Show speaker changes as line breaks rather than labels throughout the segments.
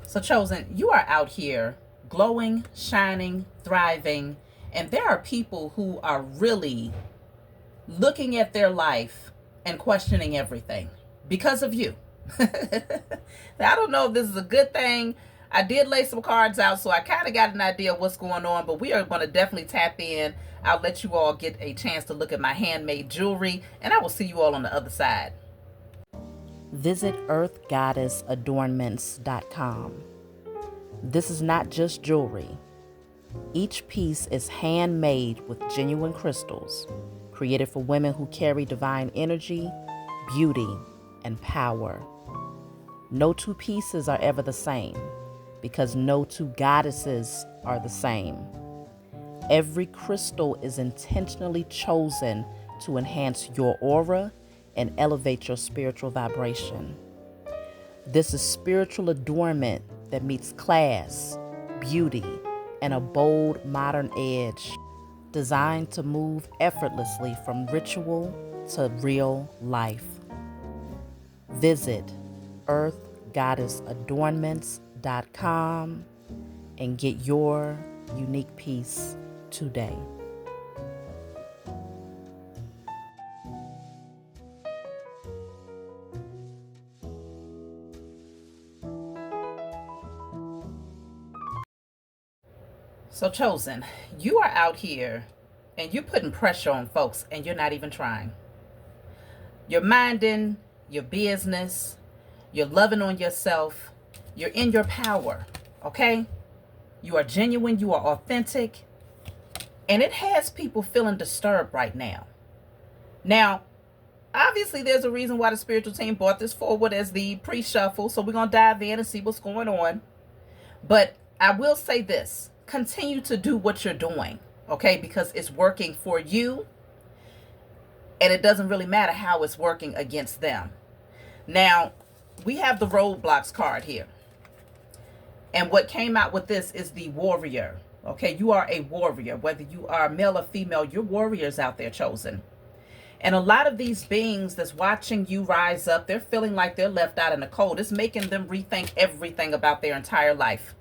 So, Chosen, you are out here glowing, shining, thriving, and there are people who are really looking at their life and questioning everything because of you. Now, I don't know if this is a good thing. I did lay some cards out, so I kind of got an idea of what's going on, but we are going to definitely tap in. I'll let you all get a chance to look at my handmade jewelry, and I will see you all on the other side. Visit earthgoddessadornments.com. This is not just jewelry. Each piece is handmade with genuine crystals, created for women who carry divine energy, beauty, and power. No two pieces are ever the same, because no two goddesses are the same. Every crystal is intentionally chosen to enhance your aura and elevate your spiritual vibration. This is spiritual adornment that meets class, beauty, and a bold modern edge, designed to move effortlessly from ritual to real life. Visit earthgoddessadornments.com and get your unique piece today. So, Chosen, you are out here and you're putting pressure on folks and you're not even trying. You're minding your business, you're loving on yourself, you're in your power, okay? You are genuine, you are authentic, and it has people feeling disturbed right now. Now, obviously, there's a reason why the spiritual team brought this forward as the pre-shuffle, so we're going to dive in and see what's going on. But I will say this. Continue to do what you're doing, okay? Because it's working for you, and it doesn't really matter how it's working against them. Now, we have the Roadblocks card here. And what came out with this is the warrior, okay? You are a warrior. Whether you are male or female, you're warriors out there, Chosen. And a lot of these beings that's watching you rise up, they're feeling like they're left out in the cold. It's making them rethink everything about their entire life.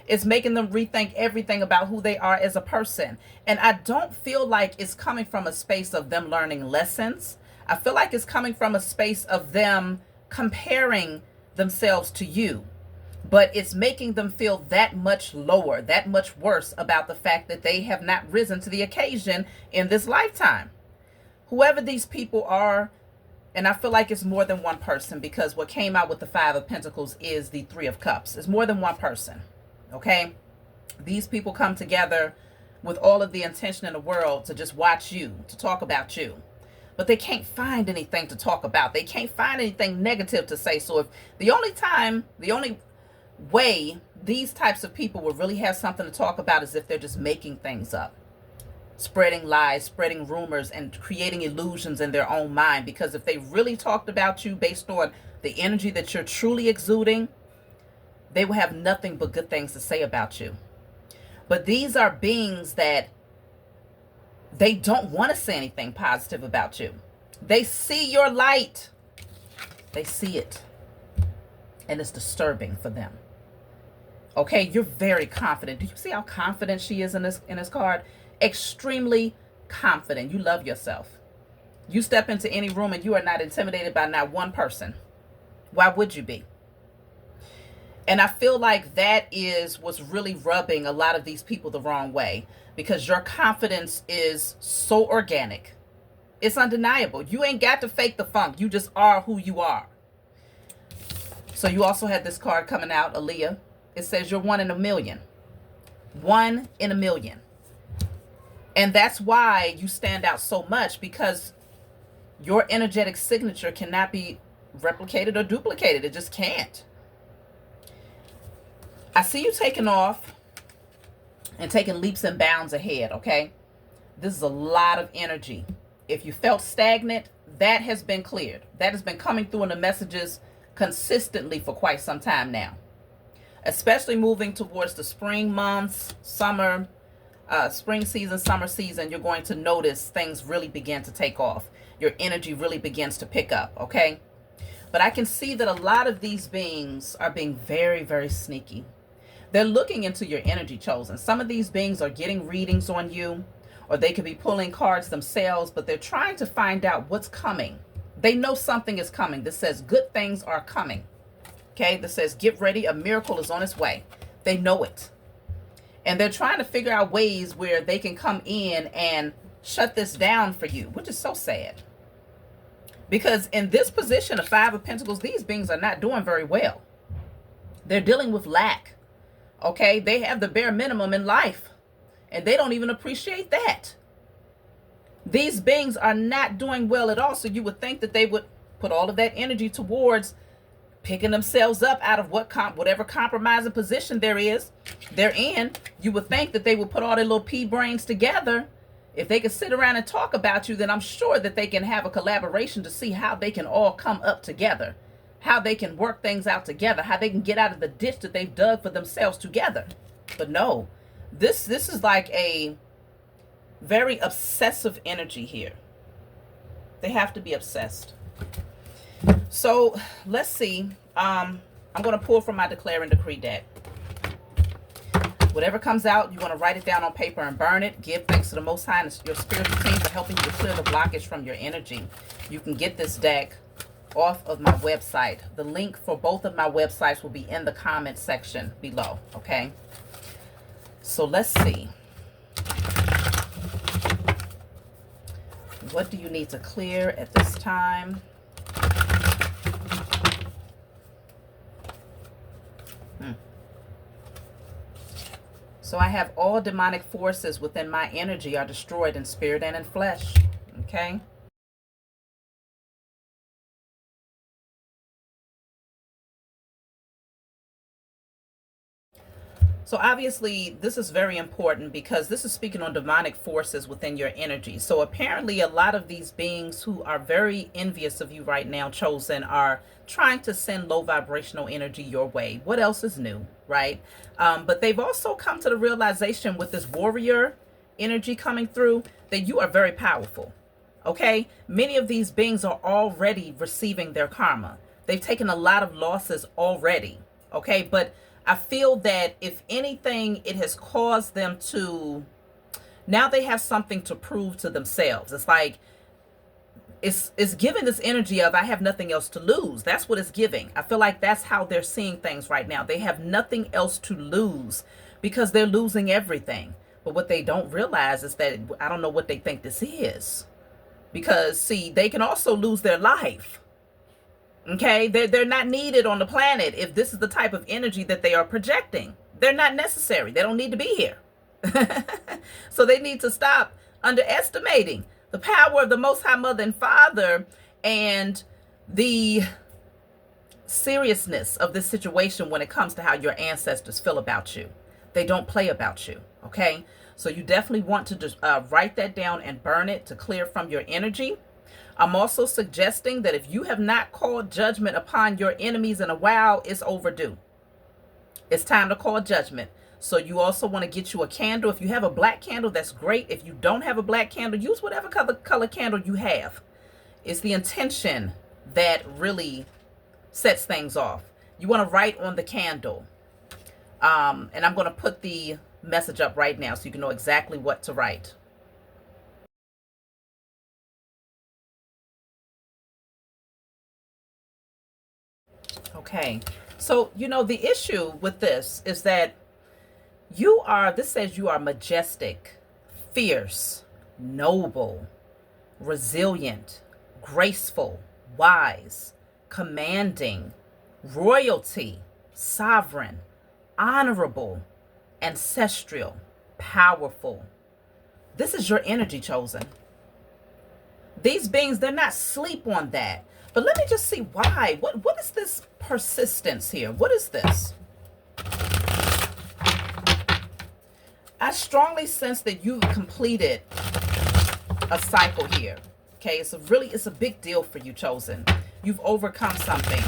It's making them rethink everything about who they are as a person. And I don't feel like it's coming from a space of them learning lessons. I feel like it's coming from a space of them comparing themselves to you. But it's making them feel that much lower, that much worse about the fact that they have not risen to the occasion in this lifetime. Whoever these people are, and I feel like it's more than one person, because what came out with the Five of Pentacles is the Three of Cups. It's more than one person. Okay, these people come together with all of the intention in the world to just watch you, to talk about you. But they can't find anything to talk about. They can't find anything negative to say. So if the only way these types of people will really have something to talk about is if they're just making things up, spreading lies, spreading rumors, and creating illusions in their own mind. Because if they really talked about you based on the energy that you're truly exuding, they will have nothing but good things to say about you. But these are beings that they don't want to say anything positive about you. They see your light. They see it. And it's disturbing for them. Okay, you're very confident. Do you see how confident she is in this card? Extremely confident. You love yourself. You step into any room and you are not intimidated by not one person. Why would you be? And I feel like that is what's really rubbing a lot of these people the wrong way, because your confidence is so organic. It's undeniable. You ain't got to fake the funk. You just are who you are. So you also had this card coming out, Aaliyah. It says you're 1 in a million. 1 in a million. And that's why you stand out so much, because your energetic signature cannot be replicated or duplicated. It just can't. I see you taking off and taking leaps and bounds ahead, okay? This is a lot of energy. If you felt stagnant, that has been cleared. That has been coming through in the messages consistently for quite some time now. Especially moving towards the spring months, summer, spring season, summer season, you're going to notice things really begin to take off. Your energy really begins to pick up, okay? But I can see that a lot of these beings are being very, very sneaky. They're looking into your energy, chosen. Some of these beings are getting readings on you, or they could be pulling cards themselves, but they're trying to find out what's coming. They know something is coming. This says good things are coming. Okay, this says get ready, a miracle is on its way. They know it. And they're trying to figure out ways where they can come in and shut this down for you, which is so sad. Because in this position of Five of Pentacles, these beings are not doing very well. They're dealing with lack. Okay, they have the bare minimum in life, and they don't even appreciate that. These beings are not doing well at all. So you would think that they would put all of that energy towards picking themselves up out of whatever compromising position they're in. You would think that they would put all their little pea brains together. If they could sit around and talk about you, then I'm sure that they can have a collaboration to see how they can all come up together, how they can work things out together, how they can get out of the ditch that they've dug for themselves together. But no, this is like a very obsessive energy here. They have to be obsessed. So let's see. I'm going to pull from my Declare and Decree deck. Whatever comes out, you want to write it down on paper and burn it. Give thanks to the Most High and your spiritual team for helping you to clear the blockage from your energy. You can get this deck off of my website. The link for both of my websites will be in the comment section below. Okay. So let's see. What do you need to clear at this time? So I have all demonic forces within my energy are destroyed in spirit and in flesh. Okay. So obviously this is very important because this is speaking on demonic forces within your energy. So apparently a lot of these beings who are very envious of you right now, chosen, are trying to send low vibrational energy your way. What else is new, right? But they've also come to the realization with this warrior energy coming through that you are very powerful. Okay. Many of these beings are already receiving their karma. They've taken a lot of losses already. Okay. But I feel that if anything, it has caused them to, now they have something to prove to themselves. It's like, it's giving this energy of, I have nothing else to lose. That's what it's giving. I feel like that's how they're seeing things right now. They have nothing else to lose because they're losing everything. But what they don't realize is that, I don't know what they think this is. Because see, they can also lose their life. Okay, they're not needed on the planet if this is the type of energy that they are projecting. They're not necessary. They don't need to be here. So they need to stop underestimating the power of the Most High Mother and Father and the seriousness of this situation when it comes to how your ancestors feel about you. They don't play about you. Okay, so you definitely want to just write that down and burn it to clear from your energy. I'm also suggesting that if you have not called judgment upon your enemies in a while, it's overdue. It's time to call judgment. So you also want to get you a candle. If you have a black candle, that's great. If you don't have a black candle, use whatever color candle you have. It's the intention that really sets things off. You want to write on the candle. And I'm going to put the message up right now so you can know exactly what to write. Okay, so, you know, the issue with this is that this says you are majestic, fierce, noble, resilient, graceful, wise, commanding, royalty, sovereign, honorable, ancestral, powerful. This is your energy, chosen. These beings, they're not asleep on that. But let me just see why. What is this persistence here? What is this? I strongly sense that you've completed a cycle here. Okay, it's a big deal for you, chosen. You've overcome something,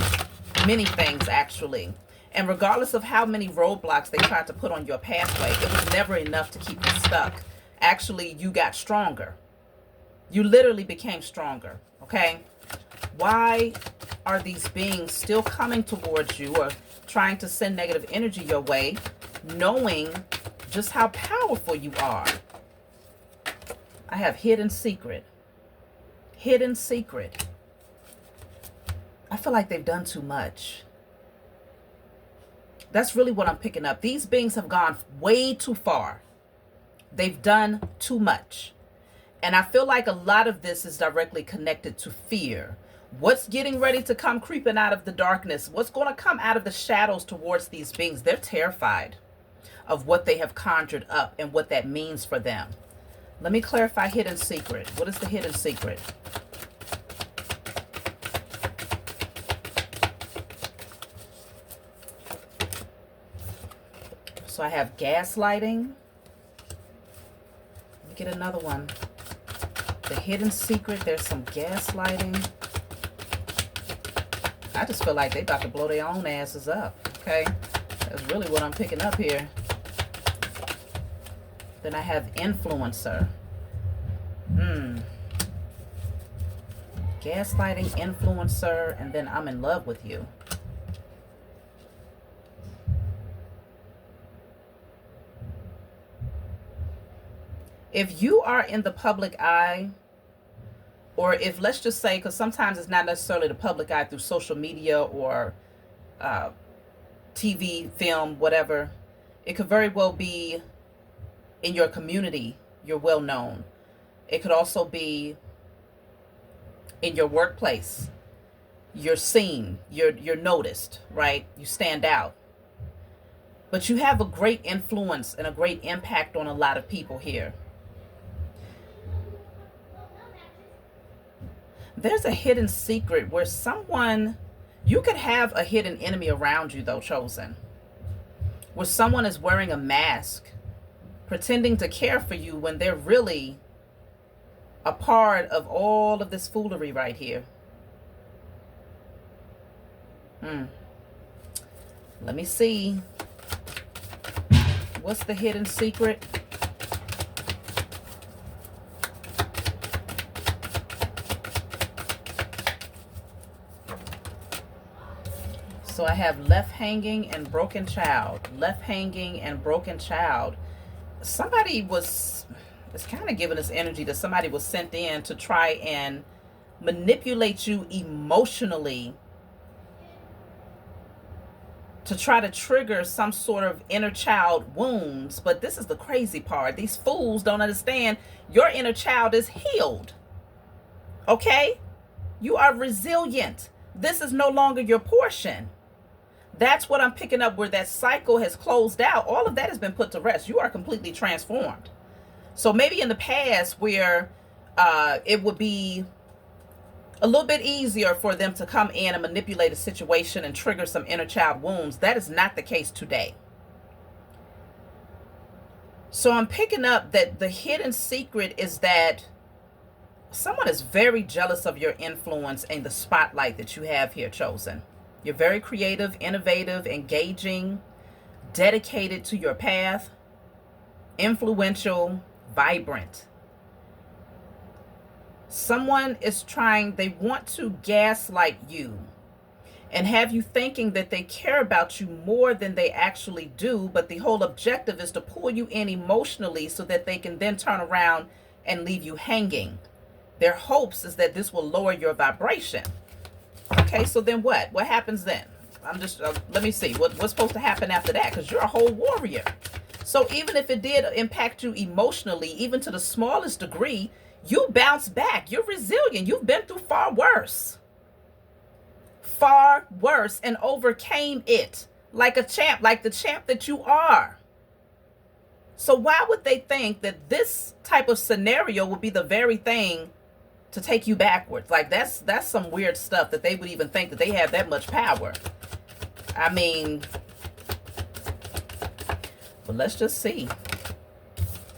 many things actually. And regardless of how many roadblocks they tried to put on your pathway, it was never enough to keep you stuck. Actually, you got stronger. You literally became stronger. Okay. Why are these beings still coming towards you or trying to send negative energy your way, knowing just how powerful you are? I have hidden secret. Hidden secret. I feel like they've done too much. That's really what I'm picking up. These beings have gone way too far. They've done too much. And I feel like a lot of this is directly connected to fear. What's getting ready to come creeping out of the darkness? What's going to come out of the shadows towards these beings? They're terrified of what they have conjured up and what that means for them. Let me clarify hidden secret. What is the hidden secret? So I have gaslighting. Let me get another one. The hidden secret, there's some gaslighting. I just feel like they about to blow their own asses up, okay? That's really what I'm picking up here. Then I have influencer. Gaslighting, influencer, and then I'm in love with you. If you are in the public eye, or if, let's just say, because sometimes it's not necessarily the public eye through social media or TV, film, whatever. It could very well be in your community, you're well known. It could also be in your workplace. You're seen, you're noticed, right? You stand out. But you have a great influence and a great impact on a lot of people here. There's a hidden secret where someone, you could have a hidden enemy around you though, chosen. Where someone is wearing a mask, pretending to care for you when they're really a part of all of this foolery right here. Let me see. What's the hidden secret? So I have left hanging and broken child. Left hanging and broken child. Somebody was, it's kind of giving us energy that somebody was sent in to try and manipulate you emotionally, to try to trigger some sort of inner child wounds. But this is the crazy part. These fools don't understand your inner child is healed. Okay? You are resilient. This is no longer your portion. That's what I'm picking up, where that cycle has closed out. All of that has been put to rest. You are completely transformed. So maybe in the past where it would be a little bit easier for them to come in and manipulate a situation and trigger some inner child wounds, that is not the case today. So I'm picking up that the hidden secret is that someone is very jealous of your influence and the spotlight that you have here, chosen. You're very creative, innovative, engaging, dedicated to your path, influential, vibrant. Someone is trying, they want to gaslight you and have you thinking that they care about you more than they actually do, but the whole objective is to pull you in emotionally so that they can then turn around and leave you hanging. Their hopes is that this will lower your vibration. Okay, so then what? What happens then? I'm just, let me see. What's supposed to happen after that? Because you're a whole warrior. So even if it did impact you emotionally, even to the smallest degree, you bounce back. You're resilient. You've been through far worse. Far worse, and overcame it like a champ, like the champ that you are. So why would they think that this type of scenario would be the very thing to take you backwards? Like that's some weird stuff, that they would even think that they have that much power. I mean, but let's just see.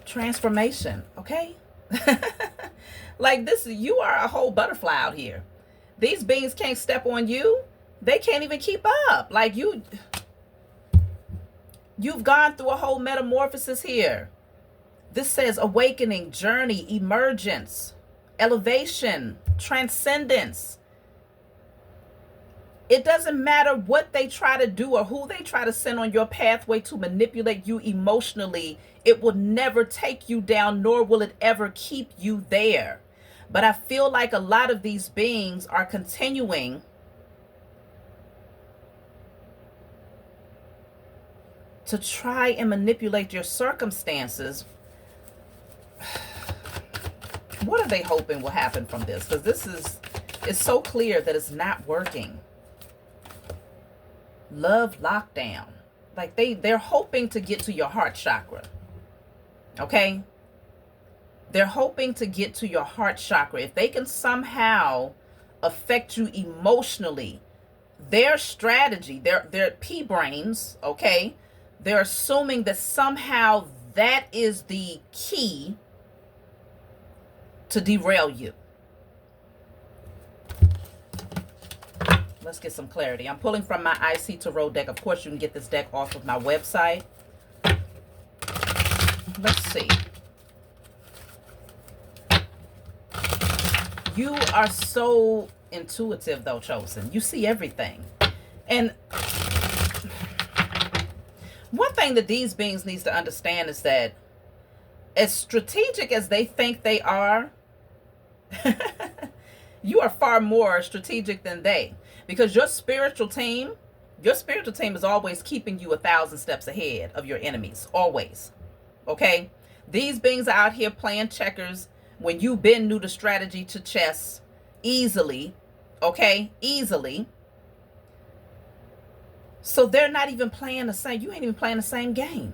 Transformation, okay? Like this, you are a whole butterfly out here. These beings can't step on you. They can't even keep up. Like you've gone through a whole metamorphosis here. This says awakening, journey, emergence, elevation, transcendence. It doesn't matter what they try to do or who they try to send on your pathway to manipulate you emotionally. It will never take you down, nor will it ever keep you there. But I feel like a lot of these beings are continuing to try and manipulate your circumstances. What are they hoping will happen from this? Because it's so clear that it's not working. Love lockdown. Like they're hoping to get to your heart chakra. Okay? They're hoping to get to your heart chakra. If they can somehow affect you emotionally, their strategy, their pea brains, okay? They're assuming that somehow that is the key to derail you. Let's get some clarity. I'm pulling from my IC Tarot deck. Of course, you can get this deck off of my website. Let's see. You are so intuitive, though, Chosen. You see everything. And one thing that these beings needs to understand is that as strategic as they think they are, you are far more strategic than they. Because your spiritual team is always keeping you 1,000 steps ahead of your enemies. Always. Okay? These beings are out here playing checkers when you've been new to strategy to chess easily. Okay? Easily. So they're not even playing the same. You ain't even playing the same game.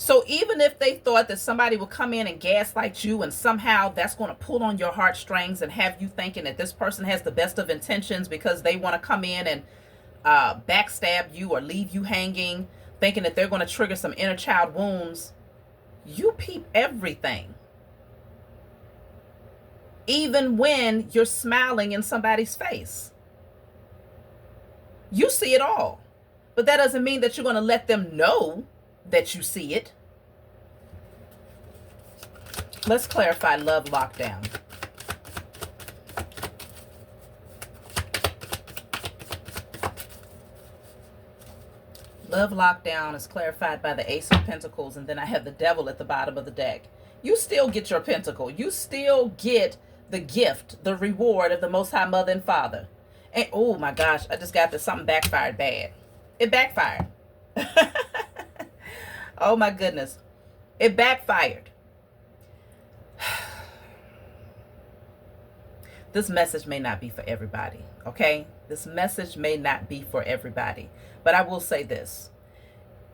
So even if they thought that somebody would come in and gaslight you and somehow that's going to pull on your heartstrings and have you thinking that this person has the best of intentions because they want to come in and backstab you or leave you hanging, thinking that they're going to trigger some inner child wounds, you peep everything. Even when you're smiling in somebody's face. You see it all. But that doesn't mean that you're going to let them know that you see it. Let's clarify love lockdown. Love lockdown is clarified by the Ace of Pentacles, and then I have the Devil at the bottom of the deck. You still get your pentacle. You still get the gift, the reward of the Most High Mother and Father. And oh my gosh, I just got this. Something backfired bad. It backfired. Oh my goodness. It backfired. This message may not be for everybody, okay? This message may not be for everybody. But I will say this.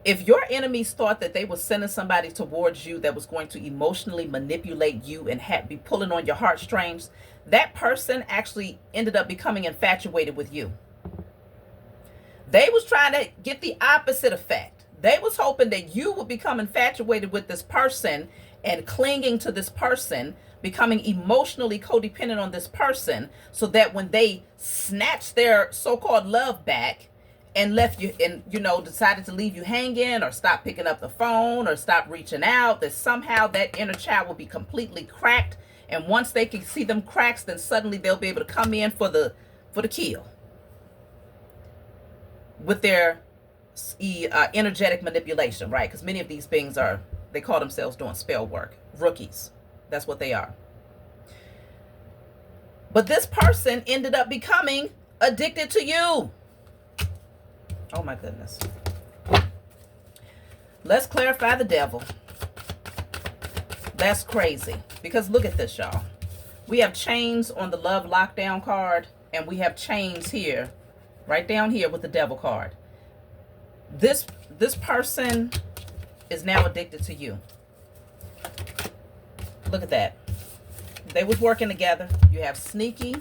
If your enemies thought that they were sending somebody towards you that was going to emotionally manipulate you and be pulling on your heartstrings, that person actually ended up becoming infatuated with you. They was trying to get the opposite effect. They was hoping that you would become infatuated with this person and clinging to this person, becoming emotionally codependent on this person, so that when they snatch their so-called love back and left you and, decided to leave you hanging or stop picking up the phone or stop reaching out, that somehow that inner child will be completely cracked. And once they can see them cracks, then suddenly they'll be able to come in for the kill with their energetic manipulation, right? Because many of these beings they call themselves doing spell work. Rookies. That's what they are. But this person ended up becoming addicted to you. Oh my goodness. Let's clarify the Devil. That's crazy. Because look at this, y'all. We have chains on the love lockdown card. And we have chains here. Right down here with the Devil card. This person is now addicted to you. Look at that. They was working together. You have sneaky.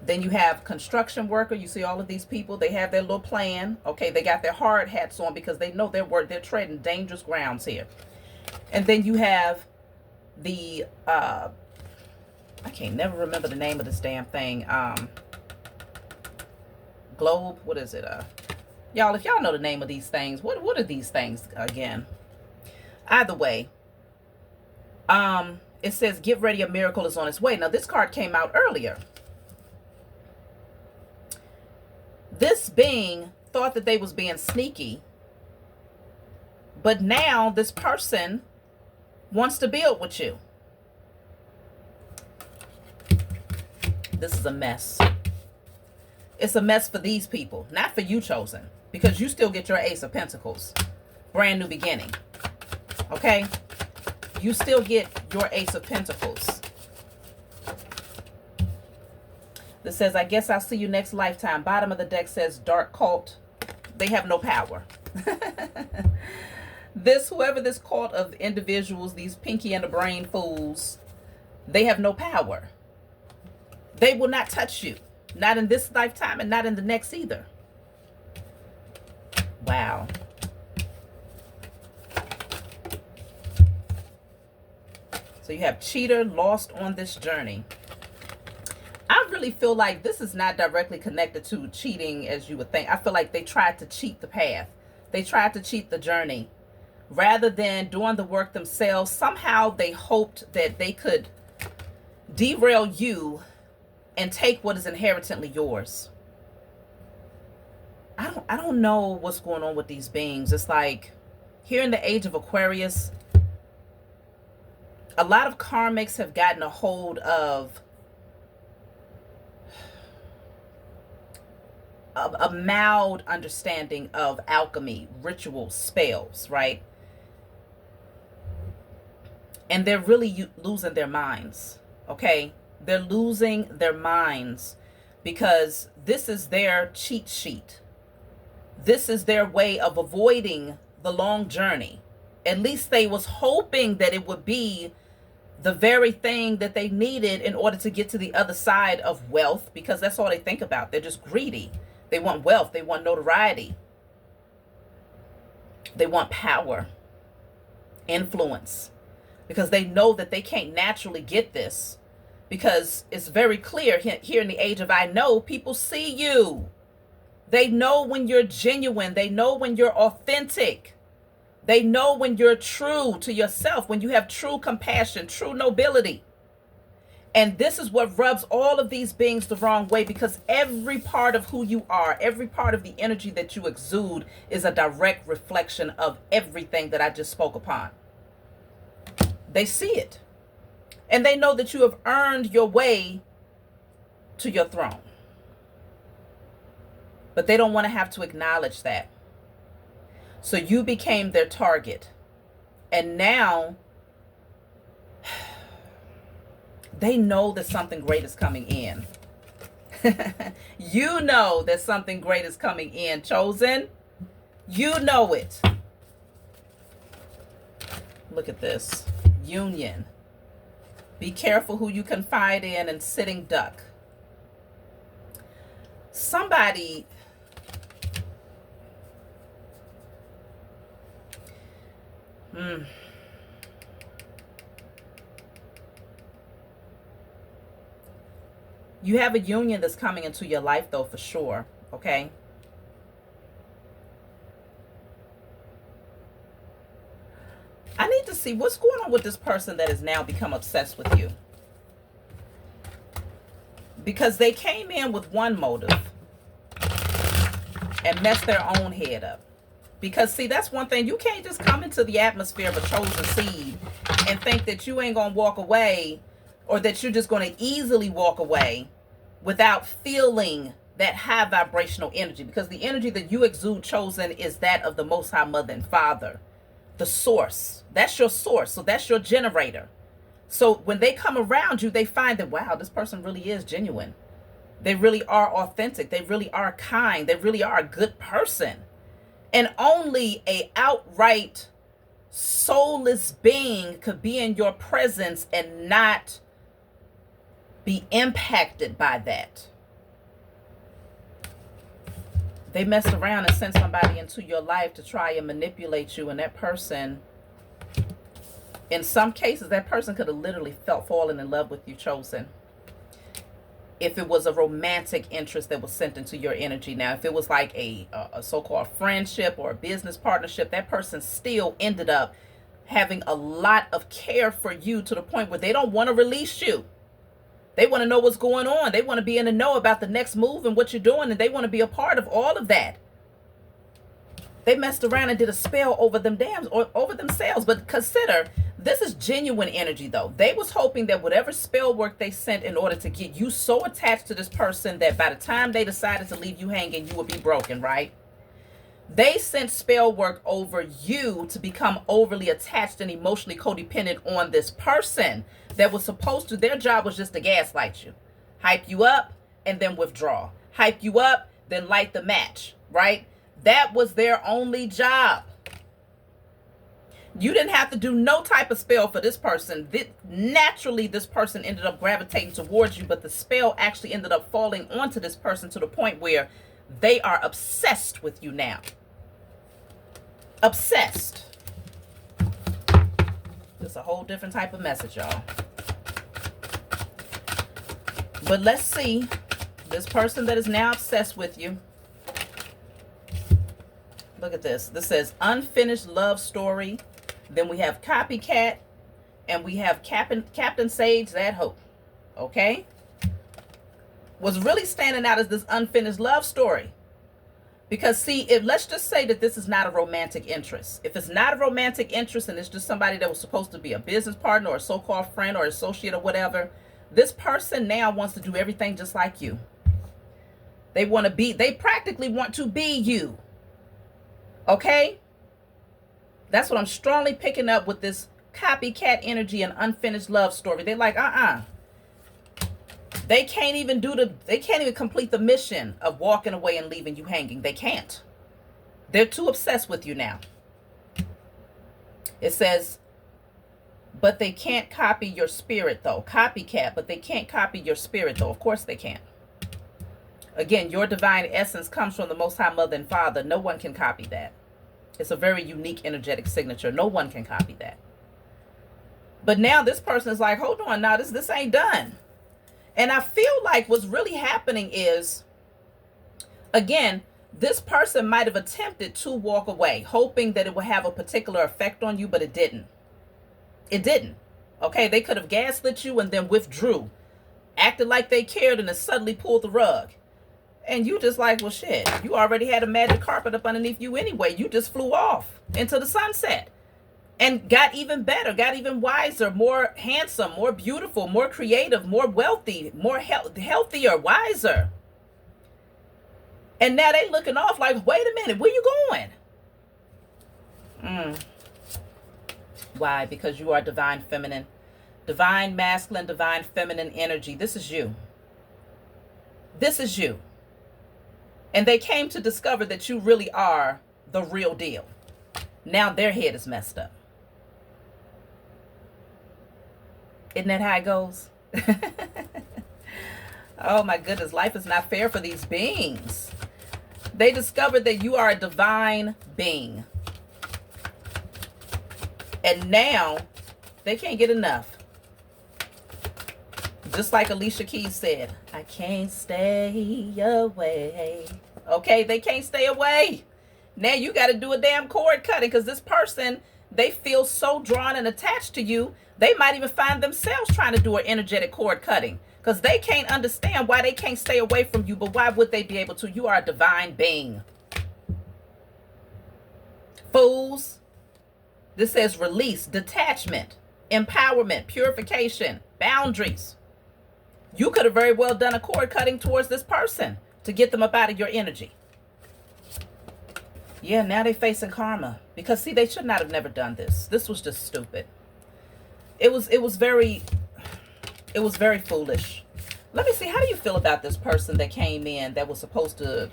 Then you have construction worker. You see all of these people. They have their little plan. Okay, they got their hard hats on because they know they're treading dangerous grounds here. And then you have the I can't never remember the name of this damn thing. Globe. What is it? Y'all, if y'all know the name of these things, what are these things again? Either way, It says, get ready, a miracle is on its way. Now, this card came out earlier. This being thought that they was being sneaky, but now this person wants to build with you. This is a mess. It's a mess for these people, not for you, chosen, because you still get your Ace of Pentacles. Brand new beginning. Okay? You still get your Ace of Pentacles. This says, I guess I'll see you next lifetime. Bottom of the deck says, dark cult. They have no power. Whoever this cult of individuals, these pinky and the brain fools, they have no power. They will not touch you. Not in this lifetime and not in the next either. Wow. So you have cheater, lost on this journey. I really feel like this is not directly connected to cheating as you would think. I feel like they tried to cheat the path. They tried to cheat the journey. Rather than doing the work themselves, somehow they hoped that they could derail you and take what is inherently yours. I don't know what's going on with these beings. It's like here in the age of Aquarius, a lot of karmics have gotten a hold of a mild understanding of alchemy, rituals, spells, right? And they're really losing their minds, okay? They're losing their minds because this is their cheat sheet. This is their way of avoiding the long journey. At least they was hoping that it would be the very thing that they needed in order to get to the other side of wealth, because that's all they think about. They're just greedy. They want wealth. They want notoriety. They want power, influence, because they know that they can't naturally get this, because it's very clear here in the age of I know, people see you. They know when you're genuine. They know when you're authentic. They know when you're true to yourself, when you have true compassion, true nobility. And this is what rubs all of these beings the wrong way, because every part of who you are, every part of the energy that you exude is a direct reflection of everything that I just spoke upon. They see it. And they know that you have earned your way to your throne. But they don't want to have to acknowledge that. So you became their target. And now they know that something great is coming in. You know that something great is coming in, chosen. You know it. Look at this. Union. Be careful who you confide in, and sitting duck. Somebody... You have a union that's coming into your life, though, for sure. Okay? I need to see what's going on with this person that has now become obsessed with you. Because they came in with one motive and messed their own head up. Because, see, that's one thing. You can't just come into the atmosphere of a chosen seed and think that you ain't going to walk away, or that you're just going to easily walk away without feeling that high vibrational energy. Because the energy that you exude, chosen, is that of the Most High Mother and Father. The source. That's your source. So that's your generator. So when they come around you, they find that, wow, this person really is genuine. They really are authentic. They really are kind. They really are a good person. And only a outright soulless being could be in your presence and not be impacted by that. They messed around and sent somebody into your life to try and manipulate you, and that person, in some cases, that person could have literally fallen in love with you, chosen. If it was a romantic interest that was sent into your energy. Now, if it was like a so-called friendship or a business partnership, that person still ended up having a lot of care for you to the point where they don't want to release you. They want to know what's going on. They want to be in the know about the next move and what you're doing, and they want to be a part of all of that. They messed around and did a spell over them or over themselves. But consider, this is genuine energy though. They was hoping that whatever spell work they sent in order to get you so attached to this person that by the time they decided to leave you hanging, you would be broken, right? They sent spell work over you to become overly attached and emotionally codependent on this person that was supposed to, their job was just to gaslight you. Hype you up and then withdraw. Hype you up, then light the match, right? That was their only job. You didn't have to do no type of spell for this person. Naturally, this person ended up gravitating towards you, but the spell actually ended up falling onto this person to the point where they are obsessed with you now. Obsessed. It's a whole different type of message, y'all. But let's see. This person that is now obsessed with you. Look at this. This says unfinished love story. Then we have Copycat. And we have Captain Sage That Hope. Okay? What's really standing out is this unfinished love story. Because see, if let's just say that this is not a romantic interest. If it's not a romantic interest and it's just somebody that was supposed to be a business partner or a so-called friend or associate or whatever, this person now wants to do everything just like you. They practically want to be you. Okay? That's what I'm strongly picking up with this copycat energy and unfinished love story. They're like, They can't even complete the mission of walking away and leaving you hanging. They can't. They're too obsessed with you now. It says, but they can't copy your spirit though. Copycat, but they can't copy your spirit though. Of course they can't. Again, your divine essence comes from the Most High Mother and Father. No one can copy that. It's a very unique energetic signature. No one can copy that. But now this person is like, hold on, now this ain't done. And I feel like what's really happening is, again, this person might have attempted to walk away, hoping that it would have a particular effect on you, but it didn't. It didn't. Okay, they could have gaslit you and then withdrew, acted like they cared, and then suddenly pulled the rug. And you just like, well, shit, you already had a magic carpet up underneath you anyway. You just flew off into the sunset. And got even better, got even wiser, more handsome, more beautiful, more creative, more wealthy, more healthier, wiser. And now they looking off like, wait a minute, where you going? Why? Because you are divine feminine, divine masculine, divine feminine energy. This is you. This is you. And they came to discover that you really are the real deal. Now their head is messed up. Isn't that how it goes? Oh my goodness, life is not fair for these beings. They discovered that you are a divine being. And now they can't get enough. Just like Alicia Keys said, I can't stay away. Okay, they can't stay away. Now you got to do a damn cord cutting because this person, they feel so drawn and attached to you. They might even find themselves trying to do an energetic cord cutting because they can't understand why they can't stay away from you. But why would they be able to? You are a divine being. Fools. This says release, detachment, empowerment, purification, boundaries. You could have very well done a cord cutting towards this person to get them up out of your energy. Yeah, now they're facing karma. Because see, they should not have never done this. This was just stupid. It was very foolish. Let me see, how do you feel about this person that came in that was supposed to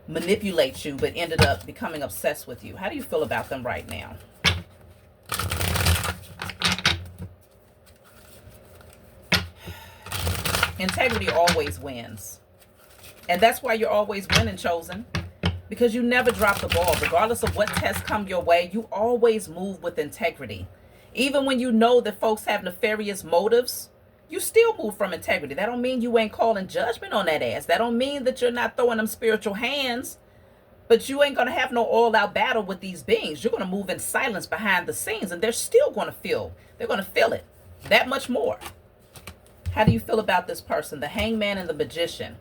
manipulate you but ended up becoming obsessed with you? How do you feel about them right now? Integrity always wins. And that's why you're always winning, Chosen. Because you never drop the ball. Regardless of what tests come your way, you always move with integrity. Even when you know that folks have nefarious motives, you still move from integrity. That don't mean you ain't calling judgment on that ass. That don't mean that you're not throwing them spiritual hands. But you ain't going to have no all-out battle with these beings. You're going to move in silence behind the scenes, and they're still going to feel. They're going to feel it that much more. How do you feel about this person? The Hangman and the Magician.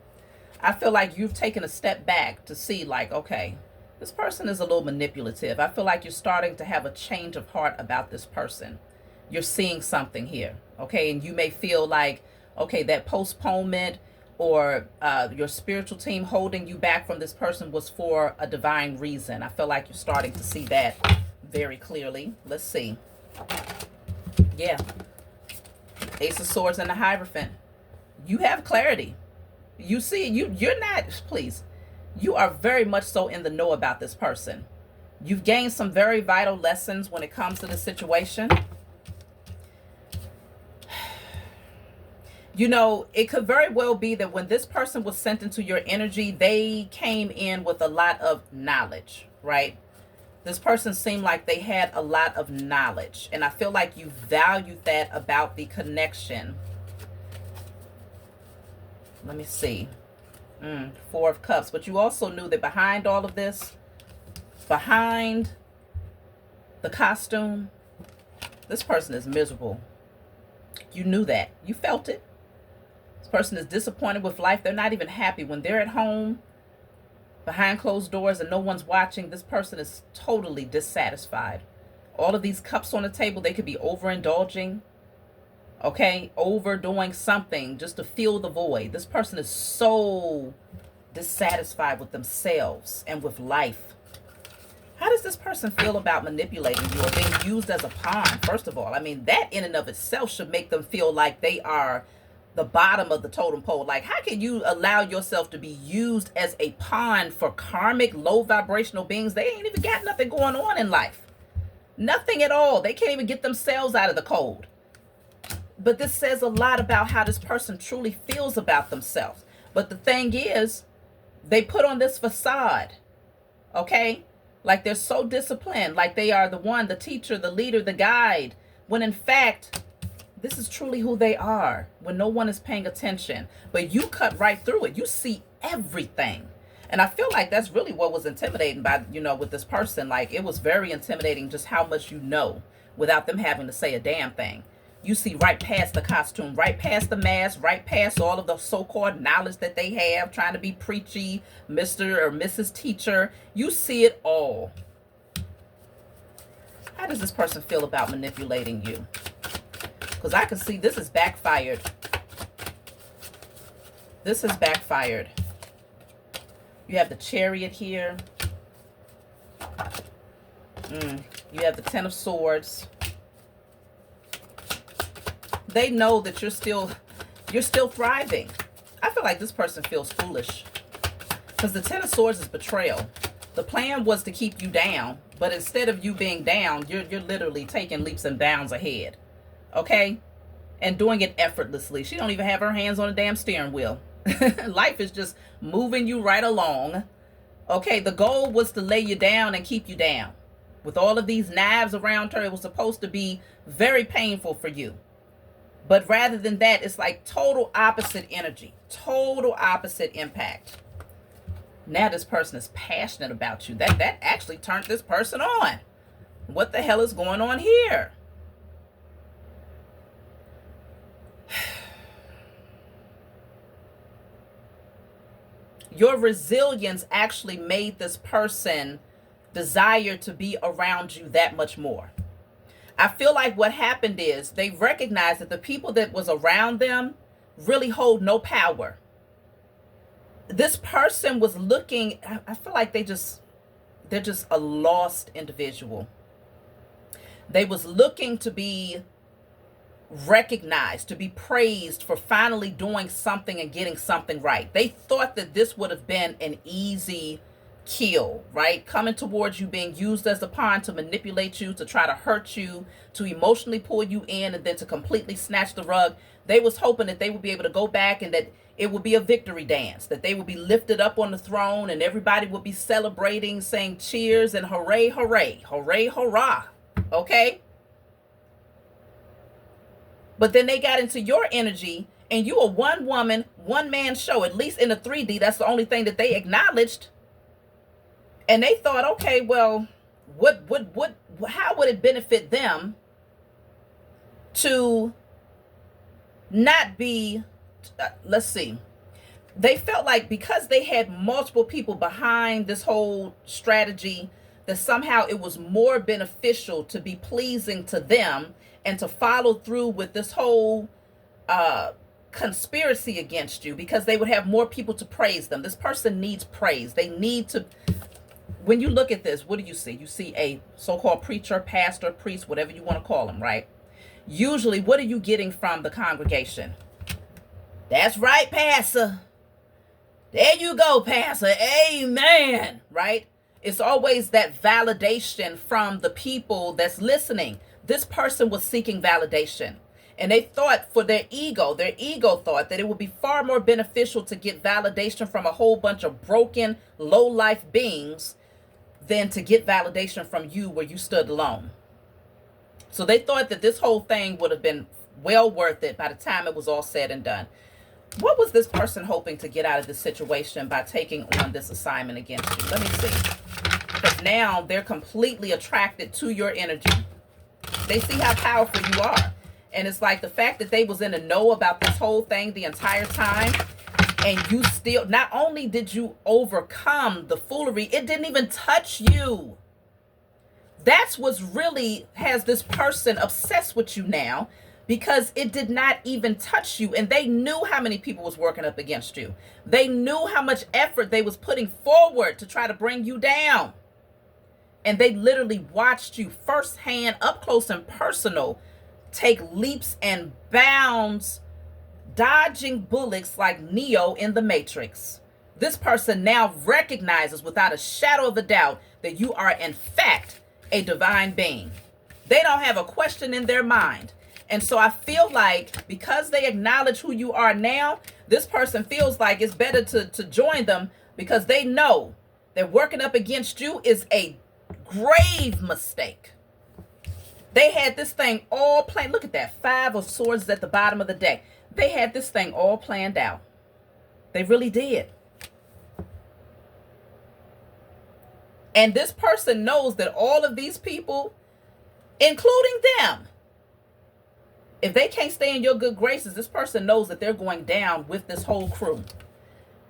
I feel like you've taken a step back to see, like, okay, this person is a little manipulative. I feel like you're starting to have a change of heart about this person. You're seeing something here, okay? And you may feel like, okay, that postponement or your spiritual team holding you back from this person was for a divine reason. I feel like you're starting to see that very clearly. Let's see. Yeah. Ace of Swords and the Hierophant. You have clarity. You see, you're not, please, you are very much so in the know about this person. You've gained some very vital lessons when it comes to the situation. You know, it could very well be that when this person was sent into your energy, they came in with a lot of knowledge, right? This person seemed like they had a lot of knowledge. And I feel like you valued that about the connection. Let me see. Four of Cups. But you also knew that behind all of this, behind the costume, this person is miserable. You knew that. You felt it. This person is disappointed with life. They're not even happy. When they're at home, behind closed doors and no one's watching, this person is totally dissatisfied. All of these cups on the table, they could be overindulging. Okay, overdoing something just to fill the void. This person is so dissatisfied with themselves and with life. How does this person feel about manipulating you or being used as a pawn? First of all, I mean, that in and of itself should make them feel like they are the bottom of the totem pole. Like, how can you allow yourself to be used as a pawn for karmic, low vibrational beings? They ain't even got nothing going on in life. Nothing at all. They can't even get themselves out of the cold. But this says a lot about how this person truly feels about themselves. But the thing is, they put on this facade, okay? Like they're so disciplined, like they are the one, the teacher, the leader, the guide, when in fact, this is truly who they are when no one is paying attention. But you cut right through it. You see everything. And I feel like that's really what was intimidating by, you know, with this person. Like, it was very intimidating just how much you know without them having to say a damn thing. You see right past the costume, right past the mask, right past all of the so-called knowledge that they have, trying to be preachy, Mr. or Mrs. Teacher. You see it all. How does this person feel about manipulating you? Because I can see this is backfired. This is backfired. You have the Chariot here. You have the Ten of Swords. They know that you're still thriving. I feel like this person feels foolish. Because the Ten of Swords is betrayal. The plan was to keep you down. But instead of you being down, you're literally taking leaps and bounds ahead. Okay? And doing it effortlessly. She don't even have her hands on a damn steering wheel. Life is just moving you right along. Okay, the goal was to lay you down and keep you down. With all of these knives around her, it was supposed to be very painful for you. But rather than that, it's like total opposite energy. Total opposite impact. Now this person is passionate about you. That actually turned this person on. What the hell is going on here? Your resilience actually made this person desire to be around you that much more. I feel like what happened is they recognized that the people that was around them really hold no power. This person was looking, I feel like they're just a lost individual. They was looking to be recognized, to be praised for finally doing something and getting something right. They thought that this would have been an easy kill, right? Coming towards you, being used as a pawn to manipulate you, to try to hurt you, to emotionally pull you in, and then to completely snatch the rug. They was hoping that they would be able to go back and that it would be a victory dance, that they would be lifted up on the throne and everybody would be celebrating, saying cheers and hooray, hooray, hooray, hurrah. Okay? But then they got into your energy and you are one woman, one man show, at least in the 3D. That's the only thing that they acknowledged. And they thought, okay, well, how would it benefit them to not be, let's see. They felt like because they had multiple people behind this whole strategy, that somehow it was more beneficial to be pleasing to them and to follow through with this whole conspiracy against you, because they would have more people to praise them. This person needs praise. They need to, when you look at this, what do you see? You see a so-called preacher, pastor, priest, whatever you want to call them, right? Usually, what are you getting from the congregation? That's right, Pastor. There you go, Pastor. Amen. Right? It's always that validation from the people that's listening. This person was seeking validation. And they thought for their ego thought that it would be far more beneficial to get validation from a whole bunch of broken, low-life beings than to get validation from you where you stood alone. So they thought that this whole thing would have been well worth it by the time it was all said and done. What was this person hoping to get out of this situation by taking on this assignment against you? Let me see. Because now they're completely attracted to your energy. They see how powerful you are. And it's like the fact that they was in the know about this whole thing the entire time, and you still, not only did you overcome the foolery, it didn't even touch you. That's what's really has this person obsessed with you now, because it did not even touch you. And they knew how many people was working up against you. They knew how much effort they was putting forward to try to bring you down. And they literally watched you firsthand, up close and personal, take leaps and bounds, dodging bullets like Neo in the Matrix. This person now recognizes without a shadow of a doubt that you are in fact a divine being. They don't have a question in their mind. And so I feel like because they acknowledge who you are now, this person feels like it's better to join them, because they know that working up against you is a grave mistake. They had this thing all planned. Look at that. 5 of Swords at the bottom of the deck. They had this thing all planned out. They really did. And this person knows that all of these people, including them, if they can't stay in your good graces, this person knows that they're going down with this whole crew.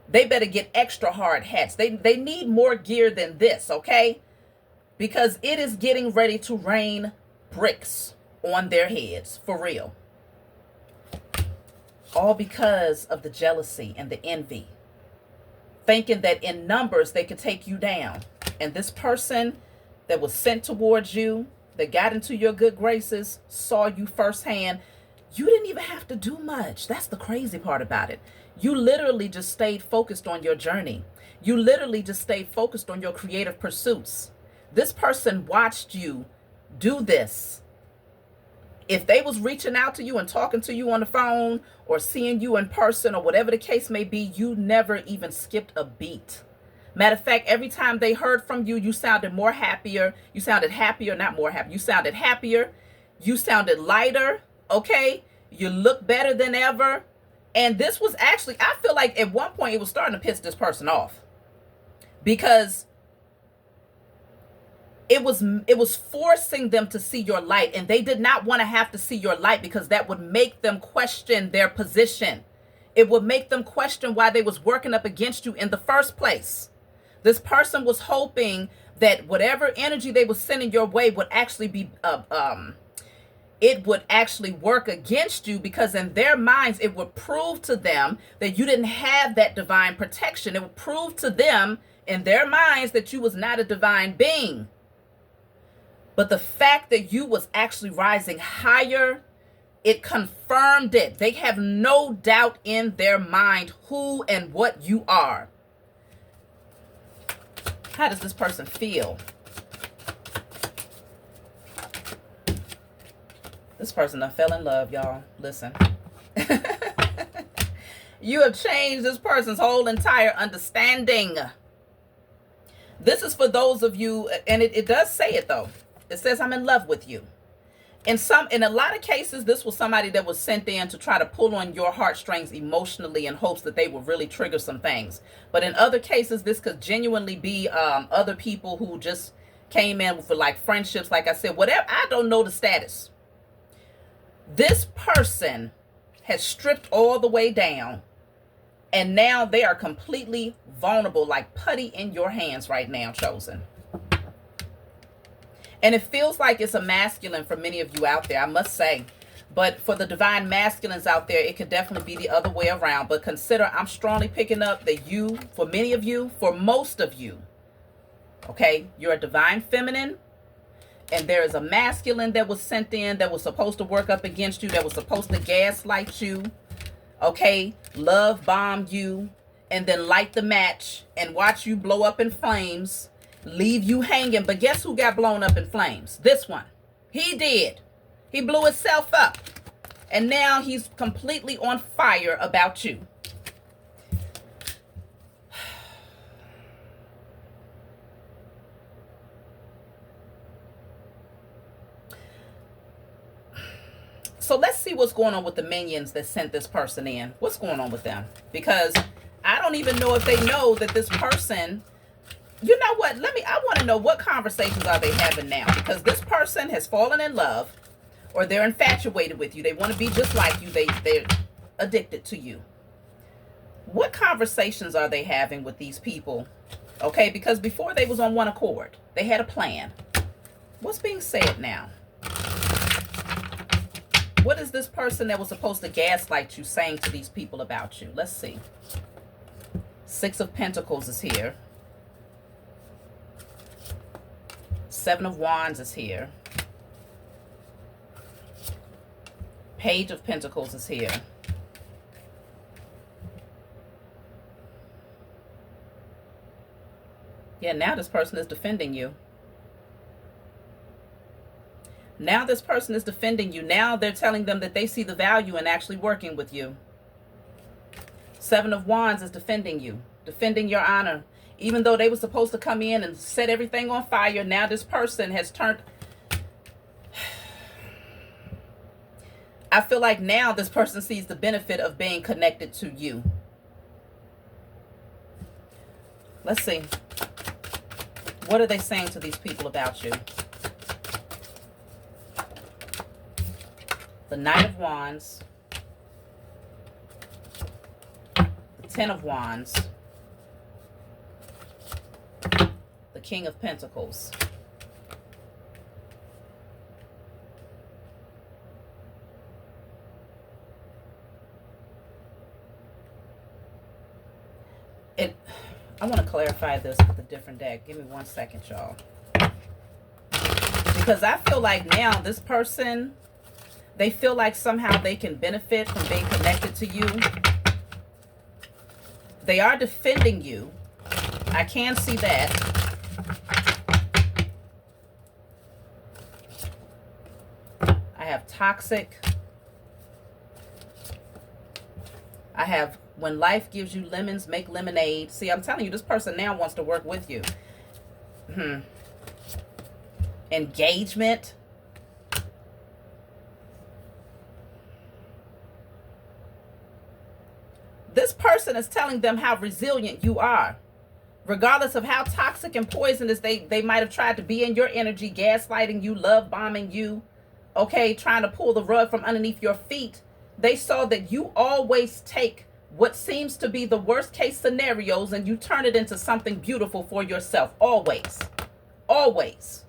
They better get extra hard hats. They need more gear than this, okay? Because it is getting ready to rain bricks on their heads, for real. All because of the jealousy and the envy. Thinking that in numbers they could take you down. And this person that was sent towards you, that got into your good graces, saw you firsthand. You didn't even have to do much. That's the crazy part about it. You literally just stayed focused on your journey. You literally just stayed focused on your creative pursuits. This person watched you do this. If they was reaching out to you and talking to you on the phone or seeing you in person or whatever the case may be, you never even skipped a beat. Matter of fact, every time they heard from you, you sounded more happier. You sounded happier, not more happy. You sounded happier. You sounded lighter, okay? You look better than ever. And this was actually, I feel like at one point it was starting to piss this person off. Because it was forcing them to see your light. And they did not want to have to see your light, because that would make them question their position. It would make them question why they was working up against you in the first place. This person was hoping that whatever energy they were sending your way would actually be, it would actually work against you, because in their minds, it would prove to them that you didn't have that divine protection. It would prove to them in their minds that you was not a divine being. But the fact that you was actually rising higher, it confirmed it. They have no doubt in their mind who and what you are. How does this person feel? This person done fell in love, y'all. Listen. You have changed this person's whole entire understanding. This is for those of you, and it does say it though. It says, I'm in love with you. In a lot of cases, this was somebody that was sent in to try to pull on your heartstrings emotionally in hopes that they will really trigger some things. But in other cases, this could genuinely be other people who just came in for like friendships. Like I said, whatever, I don't know the status. This person has stripped all the way down, and now they are completely vulnerable, like putty in your hands right now, chosen. And it feels like it's a masculine for many of you out there, I must say. But for the divine masculines out there, it could definitely be the other way around. But consider, I'm strongly picking up that you, for many of you, for most of you, okay, you're a divine feminine. And there is a masculine that was sent in that was supposed to work up against you, that was supposed to gaslight you, okay, love bomb you, and then light the match and watch you blow up in flames, leave you hanging. But guess who got blown up in flames? This one. He did. He blew himself up. And now he's completely on fire about you. So let's see what's going on with the minions that sent this person in. What's going on with them? Because I don't even know if they know that this person, you know what? I want to know, what conversations are they having now? Because this person has fallen in love, or they're infatuated with you. They want to be just like you. They're addicted to you. What conversations are they having with these people? Okay, because before they was on one accord. They had a plan. What's being said now? What is this person that was supposed to gaslight you saying to these people about you? Let's see. Six of Pentacles is here. Seven of Wands is here. Page of Pentacles is here. Yeah, now this person is defending you. Now this person is defending you. Now they're telling them that they see the value in actually working with you. Seven of Wands is defending you, defending your honor. Even though they were supposed to come in and set everything on fire, now this person has turned. I feel like now this person sees the benefit of being connected to you. Let's see. What are they saying to these people about you? The Knight of Wands, the Ten of Wands, the King of Pentacles. I want to clarify this with a different deck. Give me 1 second, y'all. Because I feel like now this person, they feel like somehow they can benefit from being connected to you. They are defending you. I can see that. I have toxic. I have when life gives you lemons, make lemonade. See, I'm telling you, this person now wants to work with you. Engagement. This person is telling them how resilient you are. Regardless of how toxic and poisonous they might have tried to be in your energy, gaslighting you, love bombing you, okay, trying to pull the rug from underneath your feet. They saw that you always take what seems to be the worst case scenarios and you turn it into something beautiful for yourself. Always. Always.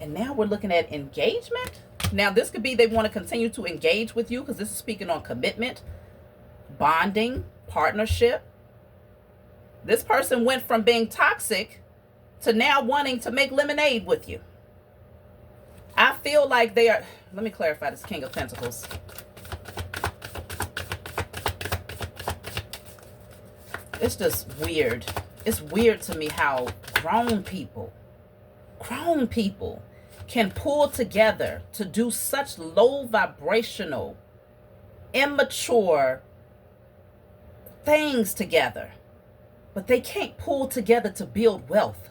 And now we're looking at engagement. Now this could be they want to continue to engage with you because this is speaking on commitment, bonding, partnership. This person went from being toxic to now wanting to make lemonade with you. I feel like they are, let me clarify this King of Pentacles. It's just weird. It's weird to me how grown people can pull together to do such low vibrational, immature things together. But they can't pull together to build wealth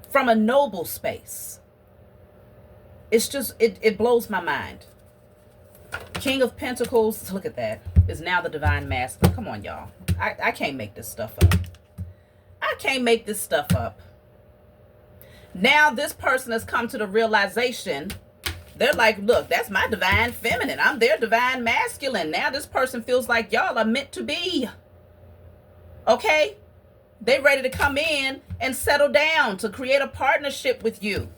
from a noble space. It's just, it blows my mind. King of Pentacles, look at that, is now the divine masculine. Come on, y'all. I can't make this stuff up. I can't make this stuff up. Now this person has come to the realization, they're like, look, that's my divine feminine. I'm their divine masculine. Now this person feels like y'all are meant to be. Okay? They ready to come in and settle down to create a partnership with you.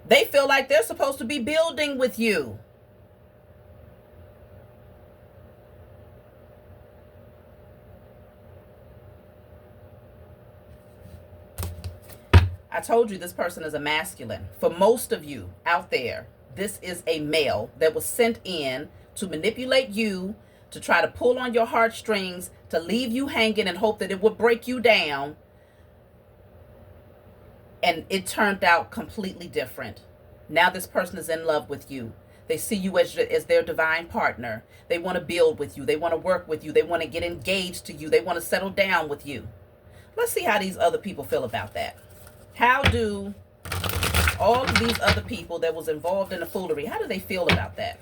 They feel like they're supposed to be building with you. I told you this person is a masculine. For most of you out there, this is a male that was sent in to manipulate you, to try to pull on your heartstrings, to leave you hanging and hope that it would break you down. And it turned out completely different. Now this person is in love with you. They see you as their divine partner. They want to build with you. They want to work with you. They want to get engaged to you. They want to settle down with you. Let's see how these other people feel about that. How do all of these other people that was involved in the foolery, how do they feel about that?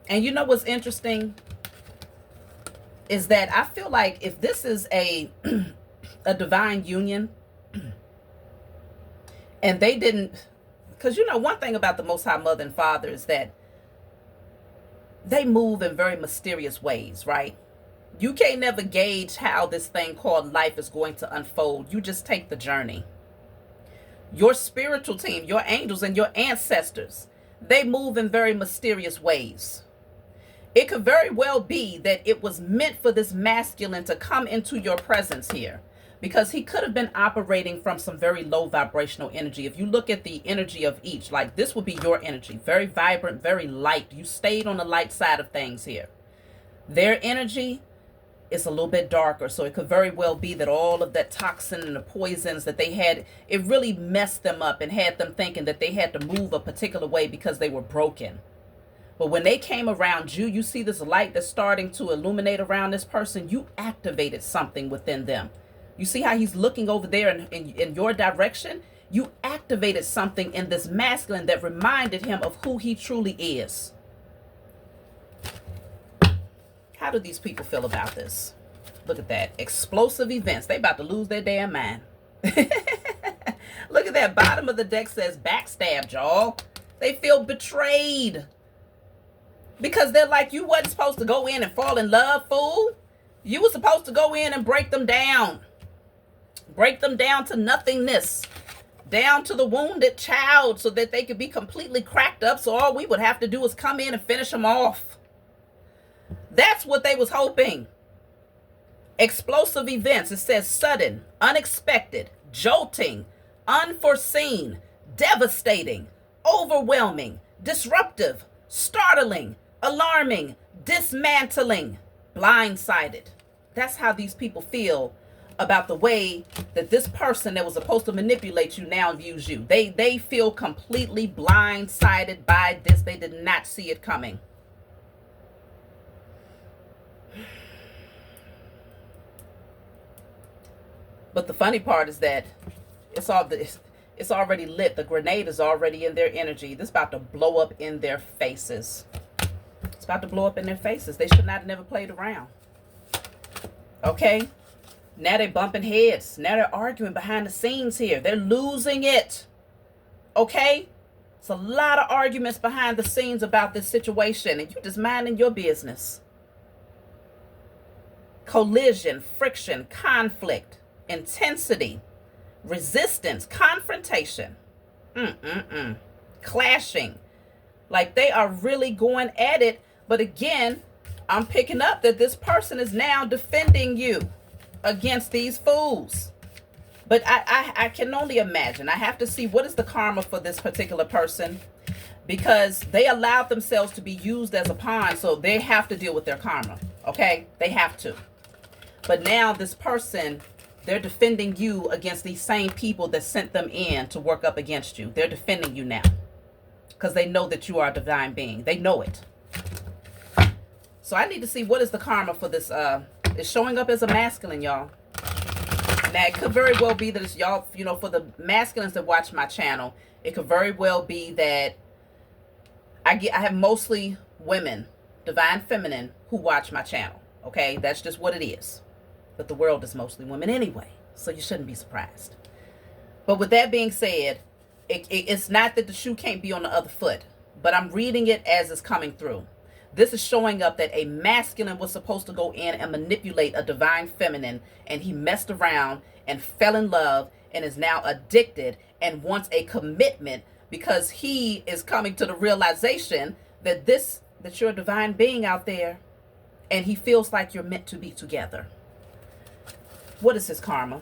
And you know what's interesting is that I feel like if this is a divine union and they didn't, because you know one thing about the Most High Mother and Father is that they move in very mysterious ways, right? You can't never gauge how this thing called life is going to unfold. You just take the journey. Your spiritual team, your angels and your ancestors, they move in very mysterious ways. It could very well be that it was meant for this masculine to come into your presence here, because he could have been operating from some very low vibrational energy. If you look at the energy of each, like this would be your energy, very vibrant, very light. You stayed on the light side of things here. Their energy is a little bit darker, so it could very well be that all of that toxin and the poisons that they had, it really messed them up and had them thinking that they had to move a particular way because they were broken. But when they came around you, you see this light that's starting to illuminate around this person, you activated something within them. You see how he's looking over there in your direction? You activated something in this masculine that reminded him of who he truly is. How do these people feel about this? Look at that. Explosive events. They about to lose their damn mind. Look at that. Bottom of the deck says backstabbed, y'all. They feel betrayed. Because they're like, you wasn't supposed to go in and fall in love, fool. You were supposed to go in and break them down. Break them down to nothingness. Down to the wounded child so that they could be completely cracked up. So all we would have to do is come in and finish them off. That's what they was hoping. Explosive events. It says sudden, unexpected, jolting, unforeseen, devastating, overwhelming, disruptive, startling, alarming, dismantling, blindsided. That's how these people feel about the way that this person that was supposed to manipulate you now views you. They feel completely blindsided by this. They did not see it coming. But the funny part is that it's already lit. The grenade is already in their energy. This is about to blow up in their faces. It's about to blow up in their faces. They should not have never played around. Okay? Now they're bumping heads. Now they're arguing behind the scenes here. They're losing it. Okay? It's a lot of arguments behind the scenes about this situation, and you're just minding your business. Collision, friction, conflict, intensity, resistance, confrontation, clashing. Like they are really going at it. But again, I'm picking up that this person is now defending you against these fools. But I can only imagine. I have to see what is the karma for this particular person, because they allowed themselves to be used as a pawn. So they have to deal with their karma. Okay? They have to. But now this person, they're defending you against these same people that sent them in to work up against you. They're defending you now because they know that you are a divine being. They know it. So I need to see what is the karma for this. It's showing up as a masculine, y'all. Now, it could very well be that it's y'all, you know, for the masculines that watch my channel, it could very well be that I have mostly women, divine feminine, who watch my channel. Okay, that's just what it is. But the world is mostly women anyway, so you shouldn't be surprised. But with that being said, it's not that the shoe can't be on the other foot, but I'm reading it as it's coming through. This is showing up that a masculine was supposed to go in and manipulate a divine feminine, and he messed around and fell in love and is now addicted and wants a commitment because he is coming to the realization that you're a divine being out there, and he feels like you're meant to be together. What is his karma?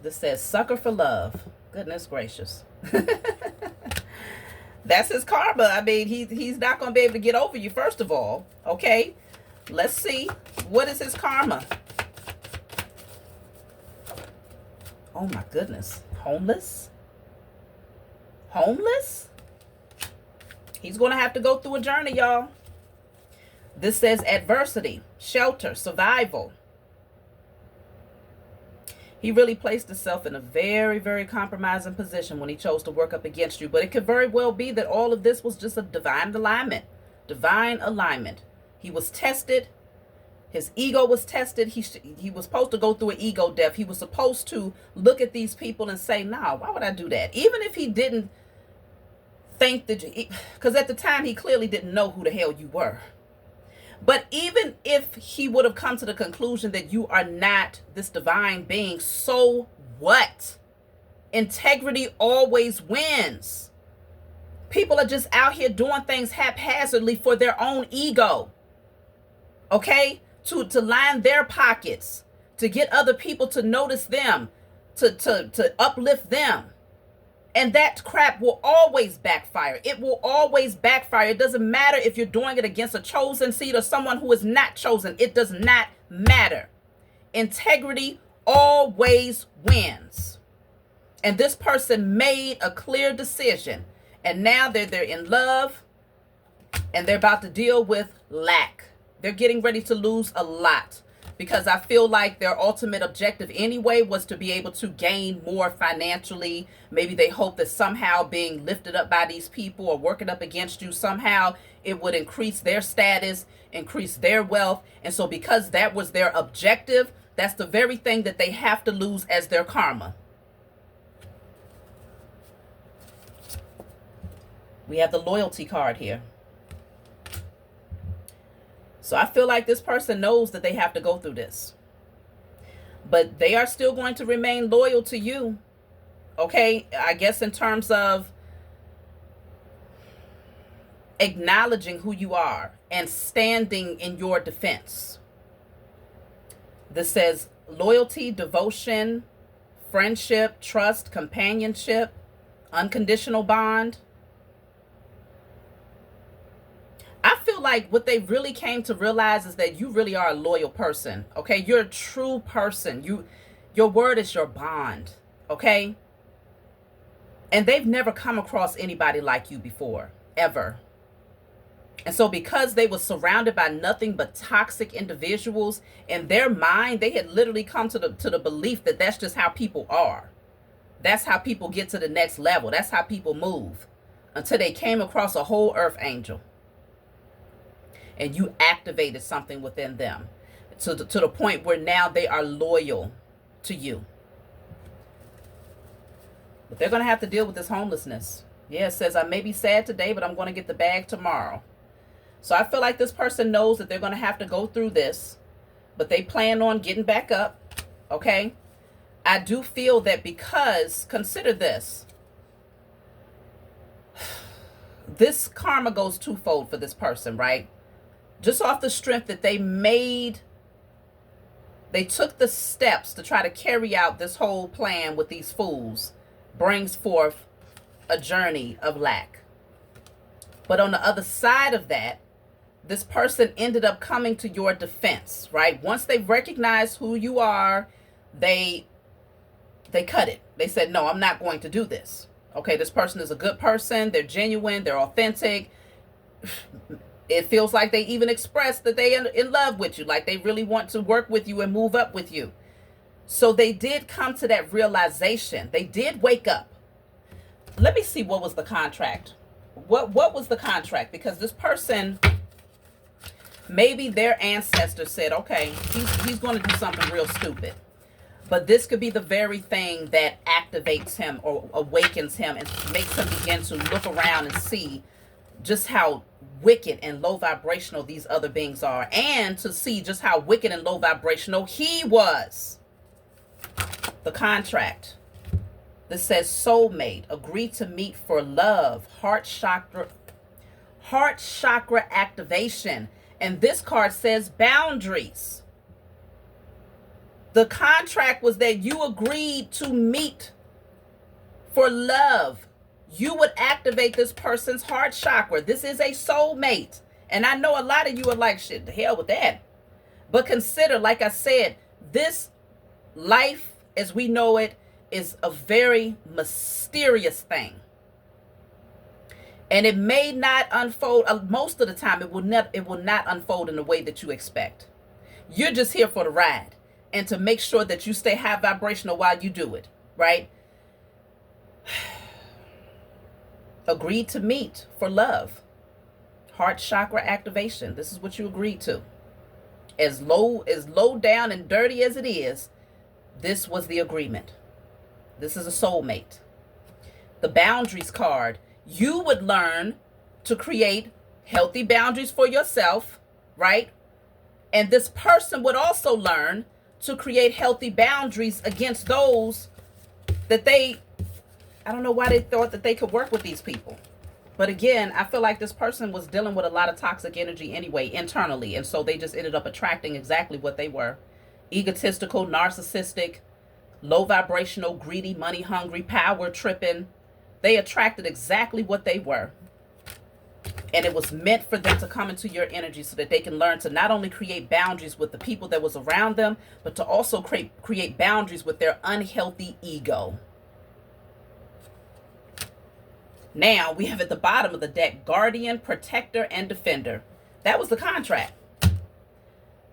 This says sucker for love. Goodness gracious. That's his karma. I mean, he's not going to be able to get over you, first of all. Okay? Let's see. What is his karma? Oh, my goodness. Homeless? Homeless? He's going to have to go through a journey, y'all. This says adversity, shelter, survival. He really placed himself in a very, very compromising position when he chose to work up against you. But it could very well be that all of this was just a divine alignment. Divine alignment. He was tested. His ego was tested. He was supposed to go through an ego death. He was supposed to look at these people and say, nah, why would I do that? Even if he didn't think that, because at the time he clearly didn't know who the hell you were. But even if he would have come to the conclusion that you are not this divine being, so what? Integrity always wins. People are just out here doing things haphazardly for their own ego. Okay? To line their pockets, to get other people to notice them, to uplift them. And that crap will always backfire. It will always backfire. It doesn't matter if you're doing it against a chosen seed or someone who is not chosen. It does not matter. Integrity always wins. And this person made a clear decision. And now they're in love. And they're about to deal with lack. They're getting ready to lose a lot. Because I feel like their ultimate objective anyway was to be able to gain more financially. Maybe they hope that somehow being lifted up by these people or working up against you, somehow it would increase their status, increase their wealth. And so because that was their objective, that's the very thing that they have to lose as their karma. We have the loyalty card here. So I feel like this person knows that they have to go through this. But they are still going to remain loyal to you. Okay? I guess in terms of acknowledging who you are and standing in your defense. This says loyalty, devotion, friendship, trust, companionship, unconditional bond. I feel like what they really came to realize is that you really are a loyal person. Okay, you're a true person. Your word is your bond. Okay, and they've never come across anybody like you before, ever. And so because they were surrounded by nothing but toxic individuals, in their mind they had literally come to the belief that that's just how people are. That's how people get to the next level. That's how people move, until they came across a whole earth angel. And you activated something within them to the point where now they are loyal to you. But they're going to have to deal with this homelessness. Yeah, it says, I may be sad today, but I'm going to get the bag tomorrow. So I feel like this person knows that they're going to have to go through this, but they plan on getting back up. Okay? I do feel that because, consider this. This karma goes twofold for this person, right? Just off the strength that they took the steps to try to carry out this whole plan with these fools, brings forth a journey of lack. But on the other side of that, this person ended up coming to your defense, right? Once they recognized who you are, they cut it. They said, no, I'm not going to do this. Okay, this person is a good person. They're genuine. They're authentic. It feels like they even expressed that they are in love with you, like they really want to work with you and move up with you. So they did come to that realization. They did wake up. Let me see, what was the contract? What was the contract? Because this person, maybe their ancestor said, okay, he's going to do something real stupid. But this could be the very thing that activates him or awakens him and makes him begin to look around and see just how wicked and low vibrational these other beings are, and to see just how wicked and low vibrational he was. The contract. This says soulmate, agree to meet for love, heart chakra activation. And this card says boundaries. The contract was that you agreed to meet for love. You would activate this person's heart chakra. This is a soulmate. And I know a lot of you are like, shit, the hell with that. But consider, like I said, this life as we know it is a very mysterious thing. And it may not unfold, most of the time it will not unfold in the way that you expect. You're just here for the ride and to make sure that you stay high vibrational while you do it, right? Agreed to meet for love. Heart chakra activation. This is what you agreed to. As low down and dirty as it is, this was the agreement. This is a soulmate. The boundaries card. You would learn to create healthy boundaries for yourself, right? And this person would also learn to create healthy boundaries against those that I don't know why they thought that they could work with these people. But again, I feel like this person was dealing with a lot of toxic energy anyway, internally. And so they just ended up attracting exactly what they were. Egotistical, narcissistic, low vibrational, greedy, money hungry, power tripping. They attracted exactly what they were. And it was meant for them to come into your energy so that they can learn to not only create boundaries with the people that was around them, but to also create boundaries with their unhealthy ego. Now we have at the bottom of the deck, guardian, protector, and defender. That was the contract.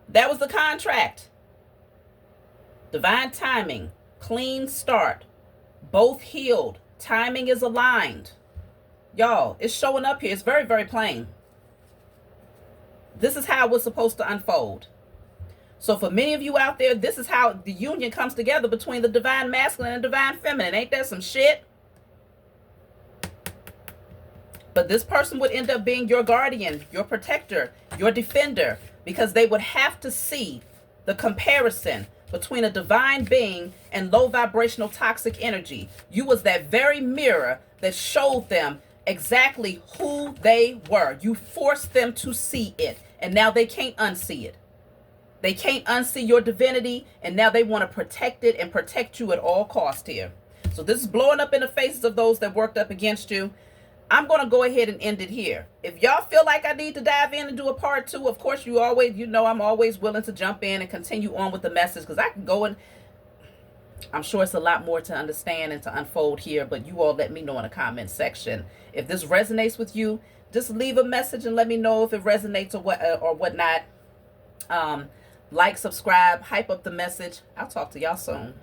That was the contract. Divine timing, clean start, both healed, timing is aligned. Y'all, it's showing up here. It's very, very plain. This is how it was supposed to unfold. So for many of you out there, this is how the union comes together between the divine masculine and divine feminine. Ain't that some shit? But this person would end up being your guardian, your protector, your defender, because they would have to see the comparison between a divine being and low vibrational toxic energy. You was that very mirror that showed them exactly who they were. You forced them to see it, and now they can't unsee it. They can't unsee your divinity, and now they want to protect it and protect you at all cost here. So this is blowing up in the faces of those that worked up against you. I'm going to go ahead and end it here. If y'all feel like I need to dive in and do a part 2, of course, you know I'm always willing to jump in and continue on with the message, because I can go and I'm sure it's a lot more to understand and to unfold here, but you all let me know in the comment section. If this resonates with you, just leave a message and let me know if it resonates or whatnot. Like, subscribe, hype up the message. I'll talk to y'all soon.